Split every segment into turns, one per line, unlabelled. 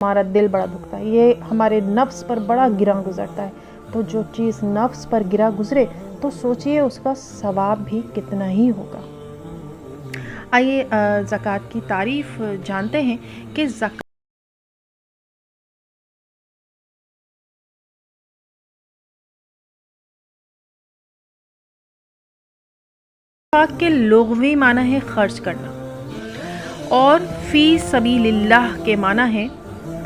ہمارا دل بڑا دکھتا ہے، یہ ہمارے نفس پر بڑا گراں گزرتا ہے. تو جو چیز نفس پر گرا گزرے تو سوچئے اس کا ثواب بھی کتنا ہی ہوگا. آئیے زکوٰۃ کی تعریف جانتے ہیں کہ زکوٰۃ کے لغوی معنی ہے خرچ کرنا، اور فی سبیل اللہ کے معنی ہے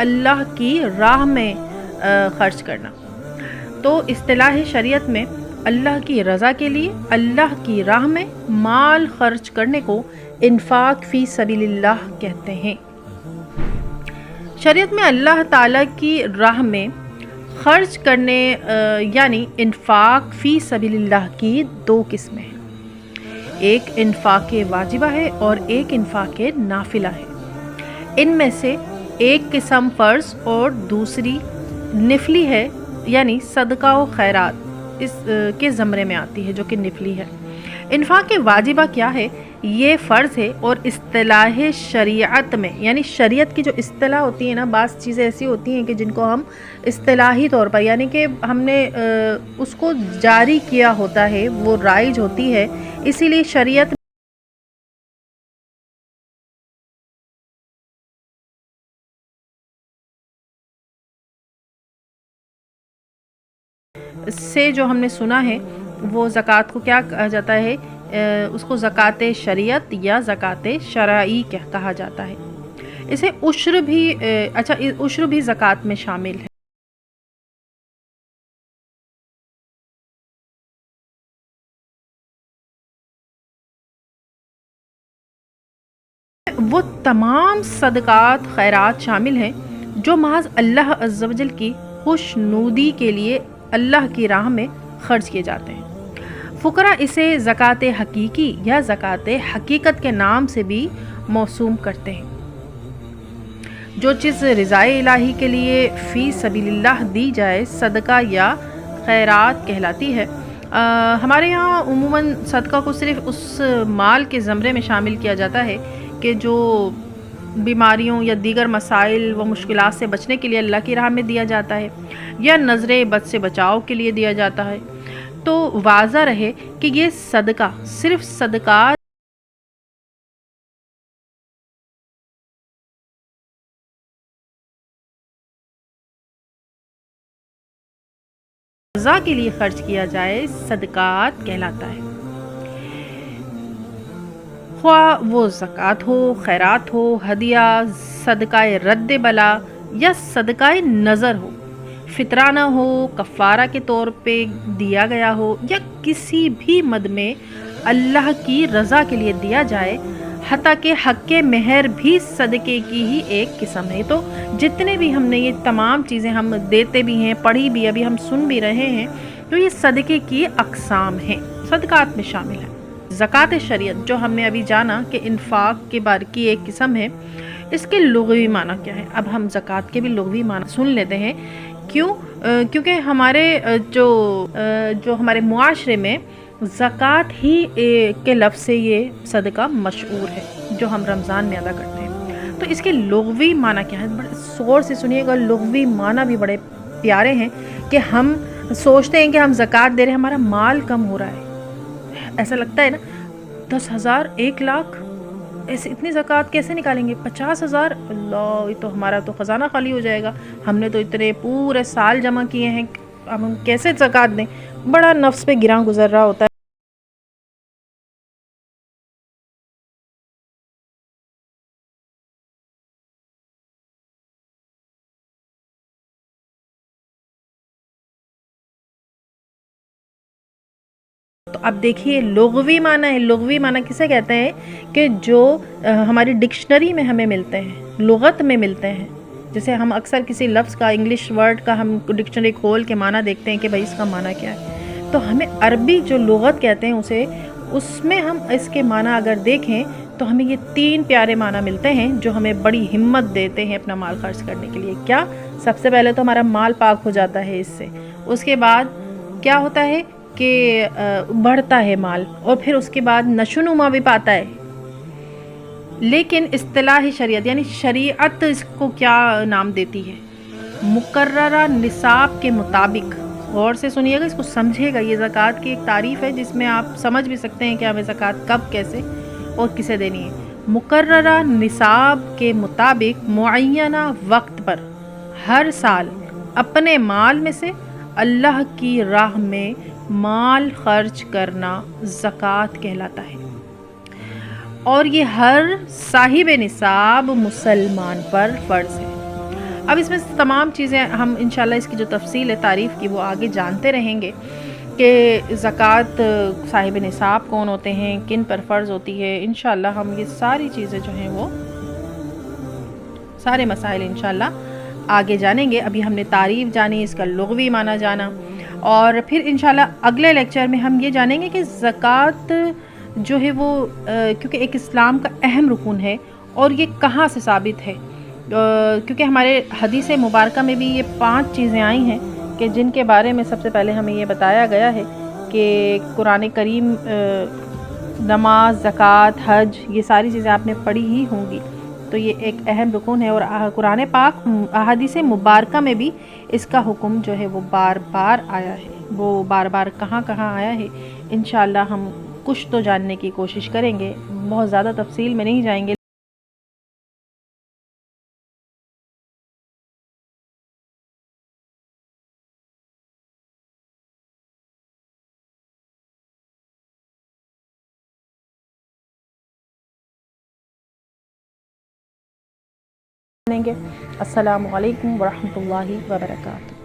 اللہ کی راہ میں خرچ کرنا. تو اصطلاح شریعت میں اللہ کی رضا کے لیے اللہ کی راہ میں مال خرچ کرنے کو انفاق فی سبیل اللہ کہتے ہیں. شریعت میں اللہ تعالیٰ کی راہ میں خرچ کرنے یعنی انفاق فی سبیل اللہ کی دو قسمیں ہیں. ایک انفاق واجبہ ہے اور ایک انفاق نافلہ ہے. ان میں سے ایک قسم فرض اور دوسری نفلی ہے، یعنی صدقہ و خیرات اس کے زمرے میں آتی ہے جو کہ نفلی ہے. انفاق واجبہ کیا ہے؟ یہ فرض ہے اور اصطلاح شریعت میں، یعنی شریعت کی جو اصطلاح ہوتی ہے نا، بعض چیزیں ایسی ہوتی ہیں کہ جن کو ہم اصطلاحی طور پر، یعنی کہ ہم نے اس کو جاری کیا ہوتا ہے، وہ رائج ہوتی ہے، اسی لیے شریعت سے جو ہم نے سنا ہے وہ زکوٰۃ کو کیا کہا جاتا ہے؟ اس کو زکوٰۃ شریعت یا زکوٰۃ شرعی کہا جاتا ہے. اسے عشر بھی عشر بھی زکوٰۃ میں شامل ہے. وہ تمام صدقات خیرات شامل ہیں جو محض اللہ عز و جل کی خوشنودی کے لیے اللہ کی راہ میں خرچ کیے جاتے ہیں. فقراء اسے زکوٰۃ حقیقی یا زکوٰۃ حقیقت کے نام سے بھی موسوم کرتے ہیں. جو چیز رضائے الہی کے لیے فی سبیل اللہ دی جائے صدقہ یا خیرات کہلاتی ہے. ہمارے یہاں عموماً صدقہ کو صرف اس مال کے زمرے میں شامل کیا جاتا ہے کہ جو بیماریوں یا دیگر مسائل و مشکلات سے بچنے کے لیے اللہ کی راہ میں دیا جاتا ہے، یا نظر بد سے بچاؤ کے لیے دیا جاتا ہے. تو واضح رہے کہ یہ صدقہ صرف صدقات رضا کے لیے خرچ کیا جائے صدقات کہلاتا ہے. خواہ وہ زکوٰۃ ہو، خیرات ہو، ہدیہ، صدقہ رد بلا یا صدقہ نظر ہو، فطرانہ ہو، کفارہ کے طور پہ دیا گیا ہو، یا کسی بھی مد میں اللہ کی رضا کے لیے دیا جائے، حتیٰ کہ حق مہر بھی صدقے کی ہی ایک قسم ہے. تو جتنے بھی ہم نے یہ تمام چیزیں ہم دیتے بھی ہیں، پڑھی بھی، ابھی ہم سن بھی رہے ہیں، تو یہ صدقے کی اقسام ہیں، صدقات میں شامل ہیں. زکوٰۃ شریعت جو ہم نے ابھی جانا کہ انفاق کے بارے کی ایک قسم ہے، اس کے لغوی معنی کیا ہے؟ اب ہم زکوٰۃ کے بھی لغوی معنی سن لیتے ہیں. کیونکہ ہمارے جو ہمارے معاشرے میں زکوٰۃ ہی کے لفظ سے یہ صدقہ مشہور ہے جو ہم رمضان میں ادا کرتے ہیں. تو اس کے لغوی معنی کیا ہے؟ بڑے زور سے سنیے گا. لغوی معنی بھی بڑے پیارے ہیں کہ ہم سوچتے ہیں کہ ہم زکوٰۃ دے رہے ہیں، ہمارا مال کم ہو رہا ہے. ایسا لگتا ہے نا، 10,000 1,00,000 ایسے اتنی زکوٰۃ کیسے نکالیں گے؟ 50,000 اللہ، یہ تو ہمارا تو خزانہ خالی ہو جائے گا. ہم نے تو اتنے پورے سال جمع کیے ہیں، اب ہم کیسے زکوٰۃ دیں؟ بڑا نفس پہ گراں گزر رہا ہوتا ہے. تو اب دیکھیے لغوی معنی ہے. لغوی معنی کسے کہتے ہیں؟ کہ جو ہماری ڈکشنری میں ہمیں ملتے ہیں، لغت میں ملتے ہیں. جیسے ہم اکثر کسی لفظ کا، انگلش ورڈ کا ہم ڈکشنری کھول کے معنی دیکھتے ہیں کہ بھائی اس کا معنی کیا ہے. تو ہمیں عربی جو لغت کہتے ہیں اس میں ہم اس کے معنی اگر دیکھیں تو ہمیں یہ 3 پیارے معنی ملتے ہیں جو ہمیں بڑی ہمت دیتے ہیں اپنا مال خرچ کرنے کے لیے. کیا؟ سب سے پہلے تو ہمارا مال پاک ہو جاتا ہے اس سے. اس کے بعد کیا ہوتا ہے کہ بڑھتا ہے مال، اور پھر اس کے بعد نشو و نما بھی پاتا ہے. لیکن اصطلاح شریعت یعنی شریعت اس کو کیا نام دیتی ہے؟ مقررہ نصاب کے مطابق، غور سے سنیے گا، اس کو سمجھے گا، یہ زکوٰۃ کی ایک تعریف ہے جس میں آپ سمجھ بھی سکتے ہیں کہ ہمیں زکوٰۃ کب، کیسے اور کسے دینی ہے۔ مقررہ نصاب کے مطابق معینہ وقت پر ہر سال اپنے مال میں سے اللہ کی راہ میں مال خرچ کرنا زکوٰۃ کہلاتا ہے، اور یہ ہر صاحب نصاب مسلمان پر فرض ہے۔ اب اس میں تمام چیزیں ہم انشاءاللہ اس کی جو تفصیل ہے تعریف کی وہ آگے جانتے رہیں گے کہ زکوٰۃ صاحب نصاب کون ہوتے ہیں، کن پر فرض ہوتی ہے۔ انشاءاللہ ہم یہ ساری چیزیں جو ہیں وہ سارے مسائل انشاءاللہ آگے جانیں گے۔ ابھی ہم نے تعریف جانی، اس کا لغوی معنی جانا، اور پھر انشاءاللہ اگلے لیکچر میں ہم یہ جانیں گے کہ زکوٰۃ جو ہے وہ کیونکہ ایک اسلام کا اہم رکن ہے، اور یہ کہاں سے ثابت ہے، کیونکہ ہمارے حدیث مبارکہ میں بھی یہ 5 چیزیں آئی ہیں کہ جن کے بارے میں سب سے پہلے ہمیں یہ بتایا گیا ہے کہ قرآن کریم، نماز، زکوٰۃ، حج، یہ ساری چیزیں آپ نے پڑھی ہی ہوں گی، تو یہ ایک اہم رکن ہے، اور قرآن پاک احادیث مبارکہ میں بھی اس کا حکم جو ہے وہ بار بار آیا ہے۔ وہ بار بار کہاں کہاں آیا ہے انشاءاللہ ہم کچھ تو جاننے کی کوشش کریں گے، بہت زیادہ تفصیل میں نہیں جائیں گے۔ السلام علیکم ورحمۃ اللہ وبرکاتہ۔